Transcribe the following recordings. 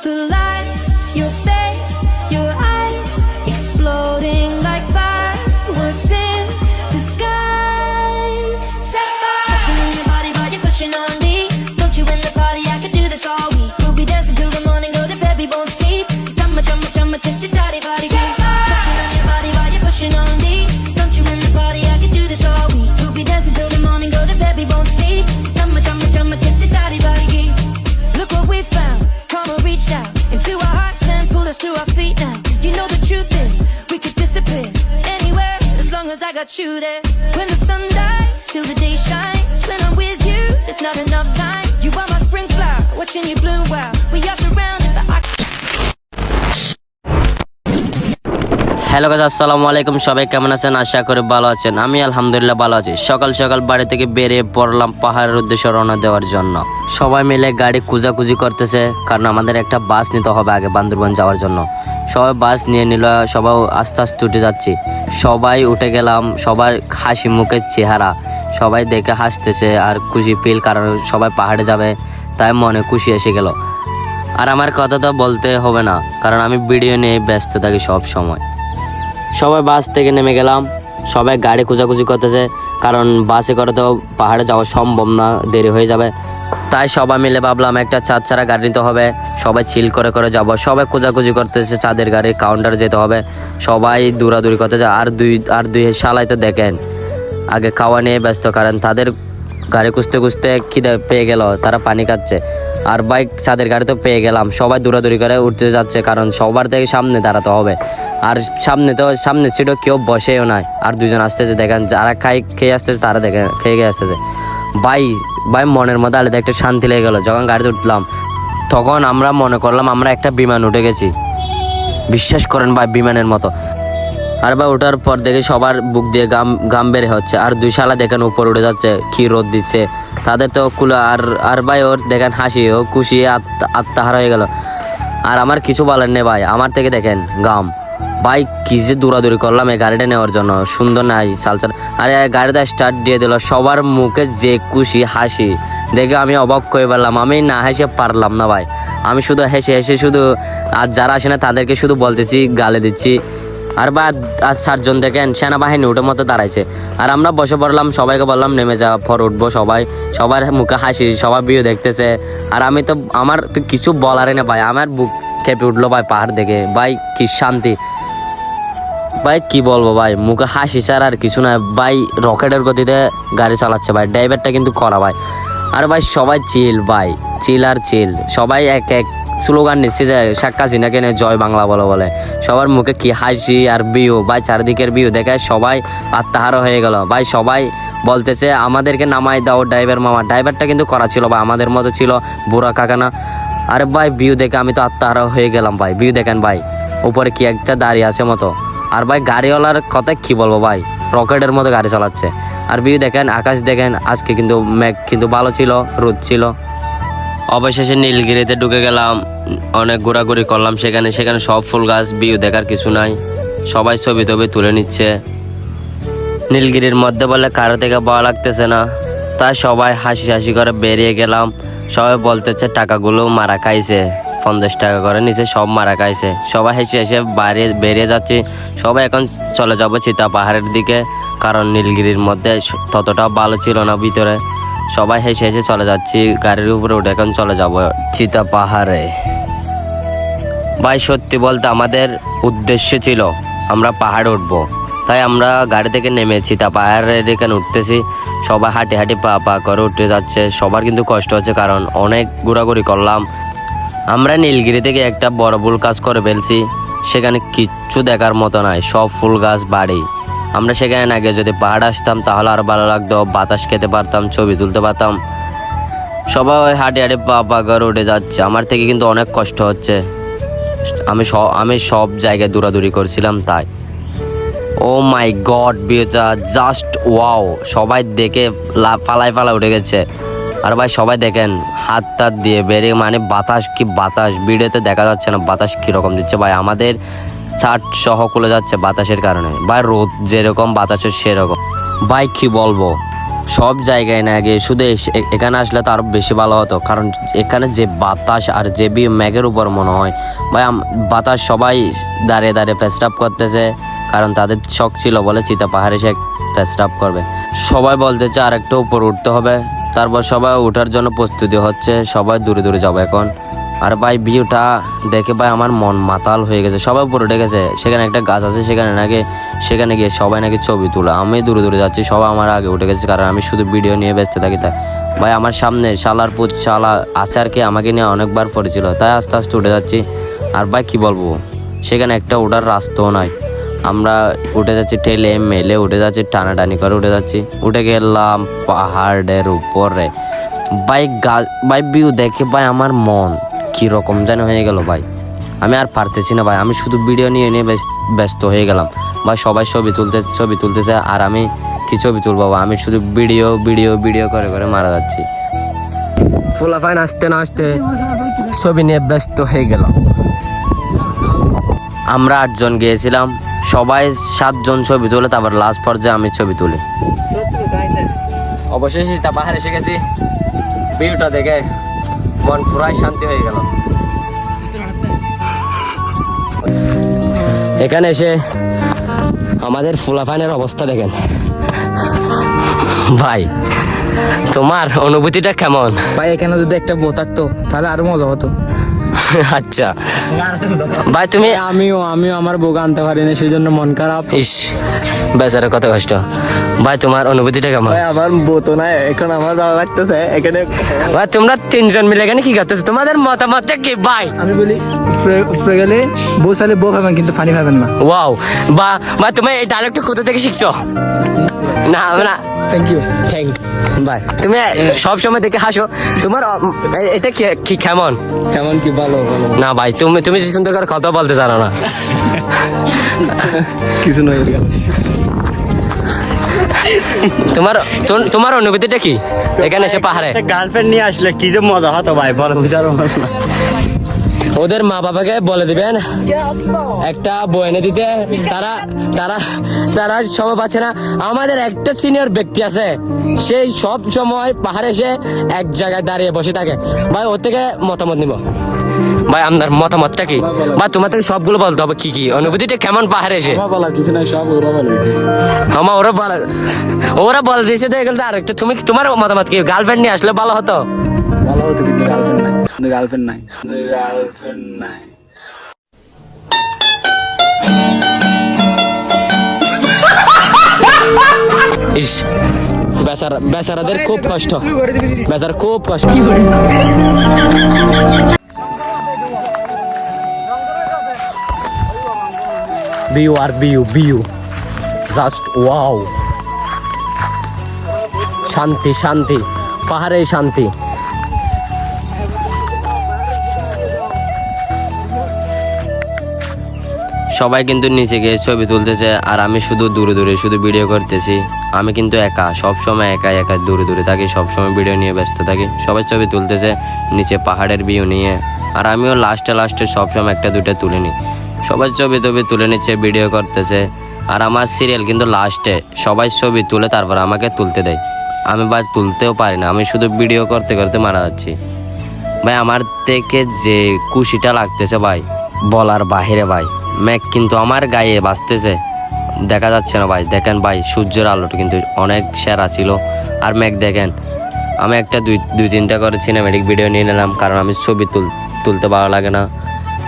the lights, your face, your eyes, exploding like fireworks in the sky. Set fire. Touching on your body while you're pushing on me. Don't you in the party? I could do this all week. We'll be dancing till the morning, go to bed, we won't sleep. Drama, drama, drama, kiss it, daddy, body. Set fire. Touching on your body while you're pushing on me. Don't you in the party? I could do this all week. We'll be dancing till the morning, go to bed, we won't sleep. Drama, drama, drama, kiss it, daddy, body. Look what we found. Karma reached out into our hearts and pulled us to our feet now. You know the truth is, we could disappear anywhere as long as I got you there. When the sun dies, till the day shines. When I'm with you, there's not enough time. You are my spring flower, watching you bloom while we are surrounded by hello guys, আসসালামু আলাইকুম। সবাই কেমন আছেন? আশা করি ভালো আছেন। আমি আলহামদুলিল্লাহ ভালো আছি। সকাল সকাল বাড়ি থেকে বেরিয়ে পড়লাম পাহাড়ের উদ্দেশ্যে রওনা দেওয়ার জন্য। সবাই মিলে গাড়ি খুঁজাখুঁজি করতেছে, কারণ আমাদের একটা বাস নিতে হবে আগে বান্দরবান যাওয়ার জন্য। সবাই বাস নিয়ে নিল, সবাই আস্তে আস্তে উঠে যাচ্ছি। সবাই উঠে গেলাম, সবার হাসি মুখের চেহারা, সবাই দেখে হাসতেছে আর খুশি ফিল, কারণ সবাই পাহাড়ে যাবে, তাই মনে খুশি এসে গেল। আর আমার কথা তো বলতে হবে না, কারণ আমি ভিডিও নিয়ে ব্যস্ত থাকি সব সময়। সবাই বাস থেকে নেমে গেলাম, সবাই গাড়ি খোঁজাখুঁজি করতেছে, কারণ বাসে করে তো পাহাড়ে যাওয়া সম্ভব না, দেরি হয়ে যাবে। তাই সবাই মিলে ভাবলাম একটা চাঁদ ছাড়া গাড়ি নিতে হবে, সবাই চিল করে করে যাব। সবাই খোঁজাখুঁজি করতেছে, চাঁদের গাড়ির কাউন্টারে যেতে হবে, সবাই দৌড়াদৌড়ি করতেছে। আর দুই শালাই তো দেখেন আগে খাওয়া নিয়ে ব্যস্ত, কারণ তাদের গাড়ি খুঁজতে খুঁজতে খিদে পেয়ে গেল, তারা পানি খাচ্ছে। আর বাইক চাঁদের গাড়ি তো পেয়ে গেলাম, সবাই দৌড়াদৌড়ি করে উঠতে যাচ্ছে, কারণ সবার থেকে সামনে দাঁড়াতে হবে। আর সামনে ছিল কেউ বসেও নাই। আর দুজন আসতেছে, দেখেন যারা খেয়ে আসতেছে তারা দেখেন খেয়ে আসতেছে। ভাই মনের মধ্যে আলাদা একটা শান্তি লেগে গেলো। যখন গাড়িতে উঠলাম তখন আমরা মনে করলাম আমরা একটা বিমান উঠে গেছি, বিশ্বাস করেন ভাই, বিমানের মতো। আর ভাই ওঠার পর দেখে সবার বুক দিয়ে গাম বের হচ্ছে। আর দুই শালা দেখেন উপর উঠে যাচ্ছে, কি রোদ দিচ্ছে, তাদের তো কুলো। আর ভাই ওর দেখেন হাসি, ও খুশি আত্মাহারা হয়ে গেল। আর আমার কিছু বলার নেই ভাই, আমার থেকে দেখেন গাম। ভাই কি যে দৌড়াদৌড়ি করলাম এই গাড়িটা নেওয়ার জন্য, সুন্দর নাই সালসার। আর গাড়িটা স্টার্ট দিয়ে দিল, সবার মুখে যে খুশি হাসি দেখে আমি অবাক হয়ে পারলাম। আমি না হেসে পারলাম না ভাই, আমি শুধু হেসে শুধু, আর যারা আসে না তাদেরকে শুধু বলতেছি, গালে দিচ্ছি। আর বা আর 4 জন দেখেন সেনাবাহিনী উঠে মতো দাঁড়াইছে। আর আমরা বসে পড়লাম, সবাইকে বললাম নেমে যা, পর উঠবো। সবার মুখে হাসি, সবাই ভিউ দেখতেছে। আর আমি তো আমার তো কিছু বলারই না ভাই, আমার বুক কেঁপে উঠলো ভাই পাহাড় দেখে। ভাই কি শান্তি ভাই, কি বলবো ভাই, মুখে হাসি ছাড়া আর কিছু না ভাই। রকেটের গতিতে গাড়ি চালাচ্ছে ভাই, ড্রাইভারটা কিন্তু করা ভাই। আর ভাই সবাই চিল ভাই, চিল আর চিল। সবাই এক স্লোগান নিচ্ছে যে শেখ হাসিনাকে নিয়ে জয় বাংলা বলে। সবার মুখে কি হাসি আর ভিউ ভাই, চারিদিকের ভিউ দেখে সবাই আত্মাহারা হয়ে গেল ভাই। সবাই বলতেছে আমাদেরকে নামাই দাও ড্রাইভার মামা। ড্রাইভারটা কিন্তু করা ছিল ভাই, আমাদের মতো ছিল, বুড়া কাকানা। আরে ভাই ভিউ দেখে আমি তো আত্মাহারা হয়ে গেলাম ভাই। ভিউ দেখেন ভাই, উপরে কি একটা দাঁড়িয়ে আছে মতো। আর ভাই গাড়িওয়ালার কথা কি বলবো ভাই, রকেটের মতো গাড়ি চালাচ্ছে। আর ভিউ দেখেন, আকাশ দেখেন, আজকে কিন্তু মেঘ কিন্তু ভালো ছিল, রোদ ছিল। অবশেষে নীলগিরিতে ঢুকে গেলাম, অনেক ঘোরাঘুরি করলাম সেখানে সব ফুল গাছ, ভিউ দেখার কিছু নাই। সবাই ছবি তুলে নিচ্ছে। নীলগিরির মধ্যে বলে কারো থেকে ভালো লাগতেছে না, তাই সবাই হাসি করে বেরিয়ে গেলাম। সবাই বলতেছে টাকাগুলো মারা খাইছে, 50 টাকা করে নিচে সব মারা খাইছে। সবাই হেসে বেরিয়ে যাচ্ছি। সবাই এখন চলে যাবো চিতা পাহাড়ের দিকে, কারণ নীলগিরির মধ্যে ততটা ভালো ছিল না ভিতরে। সবাই হেসে চলে যাচ্ছি, গাড়ির উপরে উঠে এখন চলে যাব চিতা পাহাড়ে। ভাই সত্যি বলতে আমাদের উদ্দেশ্য ছিল আমরা পাহাড়ে উঠবো, তাই আমরা গাড়ি থেকে নেমে চিতা পাহাড়ের এখানে উঠতেছি। সবাই হাঁটি পা করে উঠে যাচ্ছে। সবার কিন্তু কষ্ট হচ্ছে, কারণ অনেক ঘোরাঘুরি করলাম। আমরা নীলগিরি থেকে একটা বড় ভুল কাজ করে ফেলছি, সেখানে কিচ্ছু দেখার মতো নাই, সব ফুল গাছ বাড়ি। আমরা সেখানে আগে যদি পাহাড় আসতাম তাহলে আর ভালো লাগতো, বাতাস খেতে পারতাম, ছবি তুলতে পারতাম। সবাই হাঁটি পা করে উঠে যাচ্ছে, আমার থেকে কিন্তু অনেক কষ্ট হচ্ছে। আমি সব জায়গায় দৌড়াদৌড়ি করছিলাম তাই। ও মাই গড, ভিউটা জাস্ট ওয়াও। সবাই দেখে ফালাই উঠে গেছে। আর ভাই সবাই দেখেন হাত দিয়ে বেরিয়ে, মানে বাতাস ভিডিওতে দেখা যাচ্ছে না বাতাস কীরকম দিচ্ছে ভাই। আমাদের ছাদ সহ খুলে যাচ্ছে বাতাসের কারণে ভাই, রোদ যেরকম বাতাসের সেরকম ভাই, কি বলবো সব জায়গায় না গিয়ে শুধু এখানে আসলে তো আরো বেশি ভালো হতো, কারণ এখানে যে বাতাস আর যে মেঘের উপর মনে হয় ভাই বাতাস, সবাই দাঁড়িয়ে দাঁড়িয়ে পেস্টাপ করতেছে, কারণ তাদের শখ ছিল বলে চিতা পাহাড়ে সে পেস্টাপ করবে। সবাই বলতেছে আর একটু উপর উঠতে হবে, তারপর সবাই ওঠার জন্য প্রস্তুতি হচ্ছে, সবাই দূরে দূরে যাবে এখন। আর ভাই ভিউটা দেখে ভাই আমার মন মাতাল হয়ে গেছে, সবাই উপরে উঠে গেছে, সেখানে একটা গাছ আছে, সেখানে গিয়ে সবাই নাকি ছবি তোলা। আমি দূরে দূরে যাচ্ছি, সবাই আমার আগে উঠে গেছে, কারণ আমি শুধু ভিডিও নিয়ে ব্যস্ত থাকি। তাই ভাই আমার সামনে শালার পুত শালা আচারকে আমাকে নিয়ে অনেকবার পড়েছিল, তাই আস্তে আস্তে উঠে যাচ্ছি। আর ভাই কি বলবো, সেখানে একটা ওঠার রাস্তাও নাই, আমরা উঠে যাচ্ছি ঠেলে মেলে উঠে যাচ্ছি, টানাটানি করে উঠে যাচ্ছি। উঠে গেলাম পাহাড়ের উপরে ভাই ভিউ দেখে ভাই আমার মন কি রকম যেন হয়ে গেল ভাই, আমি আর পারতেছি না ভাই, আমি শুধু ভিডিও নিয়ে ব্যস্ত হয়ে গেলাম ভাই। সবাই ছবি তুলতেছে আর আমি কি ছবি তুলবো, আমি শুধু ভিডিও করে করে মারা যাচ্ছি। ফুলাফাইন আসতে না আসতে ছবি নিয়ে ব্যস্ত হয়ে গেলাম। আমরা 8 জন গিয়েছিলাম, সবাই 7 জন ছবি তুলে, তারপর লাস্ট পর্যায়ে আমি ছবি তুলি। অবশেষে সীতা পাহাড় এসে গেছি, ভিউটা দেখে মন পুরাই শান্তি হয়ে গেল। এখানে এসে আমাদের ফুলাফানের অবস্থা দেখেন ভাই, তোমার অনুভূতিটা কেমন? ভাই এখানে যদি একটা বউ থাকতো তাহলে আরো মজা হতো। আচ্ছা ভাই তুমি আমিও আমার বউকে আনতে পারিনি, সেই জন্য মন খারাপ। ইস বেচারা কত কষ্ট। ভাই তোমার অনুভূতিটা কেমন? ভাই আমার বউ তো নাই, এখন আমার ভালো লাগতেছে এখানে। ভাই তোমরা 3 জন মিলে এখানে কি করতেছো, তোমাদের মতামতটা কি ভাই? আমি বলি উপরে গেলে বউ চাইলে বউ পাবেন, কিন্তু পানি পাবেন না। ওয়াও, ভাই তুমি এই ডায়লগটা কোথা থেকে শিখছো? না থ্যাংক ইউ ভাই তুমি সব সময় দেখে হাসো, তোমার এটা কি কেমন কি ভালো না ভাই, তুমি যে সুন্দর করে কথা বলতে জানো না। কিছু নয়, তোমার অনুভূতিটা কি এখানে এসে পাহাড়ে? গার্লফ্রেন্ড নিয়ে আসলে কি যে মজা হতো ভাই, বলে বুঝারও না। ওদের মা বাবাকে বলে দিবেন একটা বই এনে দিতে, তারা সময় পাচ্ছে না। আমাদের একটা সিনিয়র ব্যক্তি আছে, সেই সব সময় পাহাড়ে এসে এক জায়গায় দাঁড়িয়ে বসে থাকে। ভাই ওর থেকে মতামত নিব ভাই, আপনার মতামতটা কি? বা তোমার থেকে সবগুলো বলতে হবে, কি অনুভূতিটা কেমন পাহাড়ে এসে? কিছু নাই, সব ওরা বলে। ওরা বলে দিয়েছে তো এগুলো। আর একটা তোমার মতামত কি? গার্লফ্রেন্ড নিয়ে আসলে ভালো হতো? ভালো হতো, কিন্তু গার্লফ্রেন্ড নাই। ইস বেচারাদের খুব কষ্ট, খুব কষ্ট। ভিউ জাস্ট ওয়াও, শান্তি পাহাড়ে শান্তি। সবাই কিন্তু নিচে গিয়ে ছবি তুলতেছে, আর আমি শুধু দূরে শুধু ভিডিও করতেছি। আমি কিন্তু একা, সবসময় একা দূরে থাকি, সবসময় ভিডিও নিয়ে ব্যস্ত থাকি। সবাই ছবি তুলতেছে নিচে পাহাড়ের ভিউ নিয়ে, আর আমিও লাস্টে সবসময় একটা দুইটা তুলে নিই। সবাই ছবি তুলে নিচ্ছে, ভিডিও করতেছে। আর আমার সিরিয়াল কিন্তু লাস্টে সবাই ছবি তুলে তারপর আমাকে তুলতে দেয়। আমি ভাই তুলতেও পারি না, আমি শুধু ভিডিও করতে মারা যাচ্ছি। ভাই আমার থেকে যে খুশিটা লাগতেছে ভাই বলার বাহিরে ভাই। মেঘ কিন্তু আমার গায়ে বাজতেছে, দেখা যাচ্ছে না ভাই। দেখেন ভাই সূর্যের আলোটা কিন্তু অনেক সেরা ছিল। আর মেঘ দেখেন, আমি একটা দুই তিনটা করে সিনেমেটিক ভিডিও নিয়ে নিলাম, কারণ আমি ছবি তুলতে ভালো লাগে না।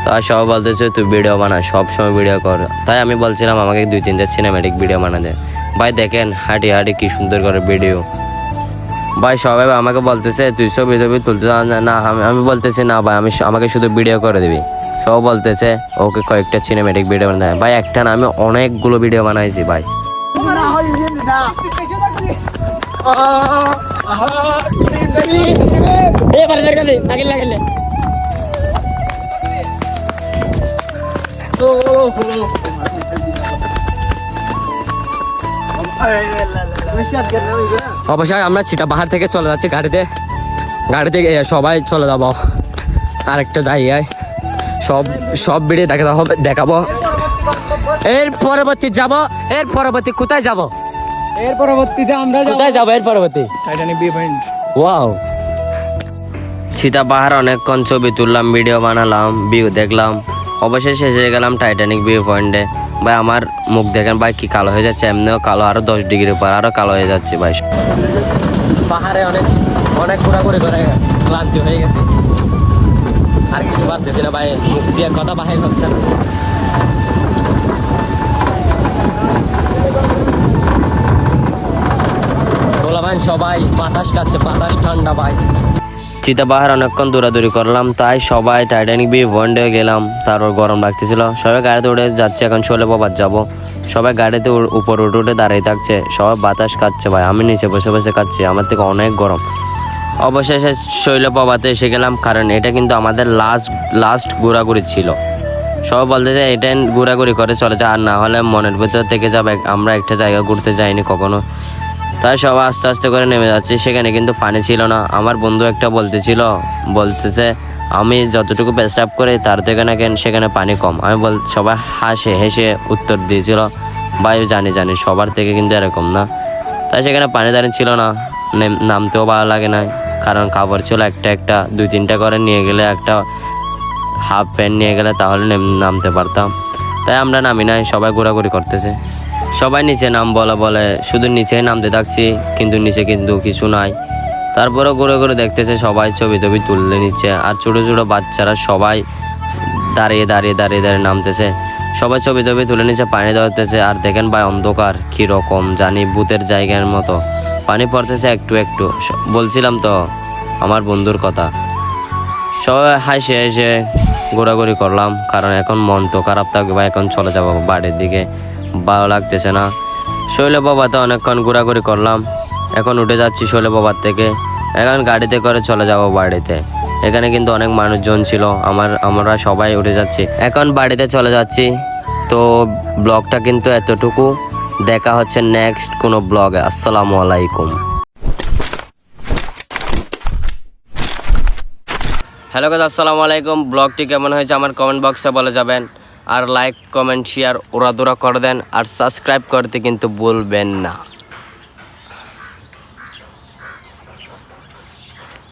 তাই সবাই বলতেছে তুই ভিডিও বানা, সব সময় ভিডিও কর। তাই আমি বলছিলাম আমাকে 2-3টা সিনেমেটিক ভিডিও বানাতে। ভাই দেখেন হাঁটি কি সুন্দর করে ভিডিও। ভাই সবাই আমাকে বলতেছে তুই ছবি তুলতে না, আমি বলতেছি না ভাই, আমাকে শুধু ভিডিও করে দিবি। সব বলতেছে ওকে কয়েকটা সিনেমেটিক ভিডিও বানাতে। ভাই একটা না, আমি অনেকগুলো ভিডিও বানাইছি ভাই। অবশ্যই আমরা চিতা পাহাড় থেকে চলে যাচ্ছি গাড়িতে সবাই চলে যাবো আরেকটা জায়গায়। সব ভিডিও দেখাবো। এর পরবর্তী কোথায় যাব? এর পরবর্তীতে আমরা কোথায় যাবো? এর পরবর্তী টাইটানিক ভিউ পয়েন্ট। ওয়াও, চিতা পাহাড় অনেকক্ষণ ছবি তুললাম, ভিডিও বানালাম, ভিউ দেখলাম, অবশেষে এসে গেলাম টাইটানিক ভিউ পয়েন্টে। ভাই আমার মুখ দেখেন ভাই কি কালো হয়ে যাচ্ছে, এমনিও কালো, আরো 10 ডিগ্রি পর আরো কালো হয়ে যাচ্ছে ভাই। পাহাড়ে অনেক অনেক ঘোরাঘুরি করে ক্লান্তি হয়ে গেছে, আর কিছু পারতেছি না ভাই, মুখ দিয়ে কথা বাহির হচ্ছে না। ভাই সবাই বাতাস খাচ্ছে, বাতাস ঠান্ডা ভাই। চিতা পাহাড় অনেকক্ষণ দৌড়াদৌড়ি করলাম, তাই সবাই টাইটানিক ভিউ পয়েন্টে গেলাম। তারপর গরম লাগতেছিল, সবাই গাড়িতে উঠে যাচ্ছে, এখন শৈল প্রপাত যাবো। সবাই গাড়িতে উপর উঠে দাঁড়িয়ে থাকছে, সবাই বাতাস খাচ্ছে ভাই, আমি নিচে বসে বসে খাচ্ছি, আমার থেকে অনেক গরম। অবশেষে শৈল প্রপাতে এসে গেলাম, কারণ এটা কিন্তু আমাদের লাস্ট ঘোরাঘুরি ছিল। সবাই বলতে যে এটা ঘোরাঘুরি করে চলে যায়, আর না হলে মনের ভিতর থেকে যাবে আমরা একটা জায়গা ঘুরতে যাইনি কখনো। তাই সবাই আস্তে আস্তে করে নেমে যাচ্ছে। সেখানে কিন্তু পানি ছিল না। আমার বন্ধু একটা বলতেছে আমি যতটুকু পেস্টাপ করি তার থেকে নাকি সেখানে পানি কম। সবাই হেসে উত্তর দিয়েছিল, ভাই জানি সবার থেকে কিন্তু এরকম না। তাই সেখানে পানি ছিল না, নামতেও ভালো লাগে না, কারণ কাপড় ছিল একটা 2-3টা করে নিয়ে গেলে, একটা হাফ প্যান্ট নিয়ে গেলে তাহলে নামতে পারতাম। তাই আমরা নামি নাই, সবাই ঘোরাঘুরি করতেছে। সবাই নিচে নাম বলে শুধু নিচে নামতে থাকছি, কিন্তু নিচে কিন্তু কিছু নাই। তারপরে ঘুরে দেখতেছে, সবাই ছবি তুললে নিচ্ছে, আর ছোট ছোট বাচ্চারা সবাই দাঁড়িয়ে নামতেছে। সবাই ছবি তুলে নিচ্ছে, পানি ধরতেছে। আর দেখেন ভাই অন্ধকার কিরকম জানি, ভূতের জায়গার মতো পানি পড়তেছে একটু। বলছিলাম তো আমার বন্ধুর কথা। সবাই হেসে ঘোরাঘুরি করলাম, কারণ এখন মন তো খারাপ থাকবে, এখন চলে যাবো বাড়ির দিকে, ভালো লাগতেছে না। শৈল প্রপাতে অনেকক্ষণ ঘোরাঘুরি করলাম, এখন উঠে যাচ্ছি শৈল প্রপাত থেকে, এখন গাড়িতে করে চলে যাব বাড়িতে। এখানে কিন্তু অনেক মানুষজন ছিল, আমরা সবাই উঠে যাচ্ছি, এখন বাড়িতে চলে যাচ্ছি। তো ব্লগটা কিন্তু এতটুকু, দেখা হচ্ছে নেক্সট কোনো ব্লগে। আসসালামু আলাইকুম। হ্যালো গাইস, আসসালামু আলাইকুম। ব্লগটি কেমন হয়েছে আমার কমেন্ট বক্সে বলে যাবেন, আর লাইক কমেন্ট শেয়ার ওরা করে দেন, আর সাবস্ক্রাইব করতে কিন্তু ভুলবেন না।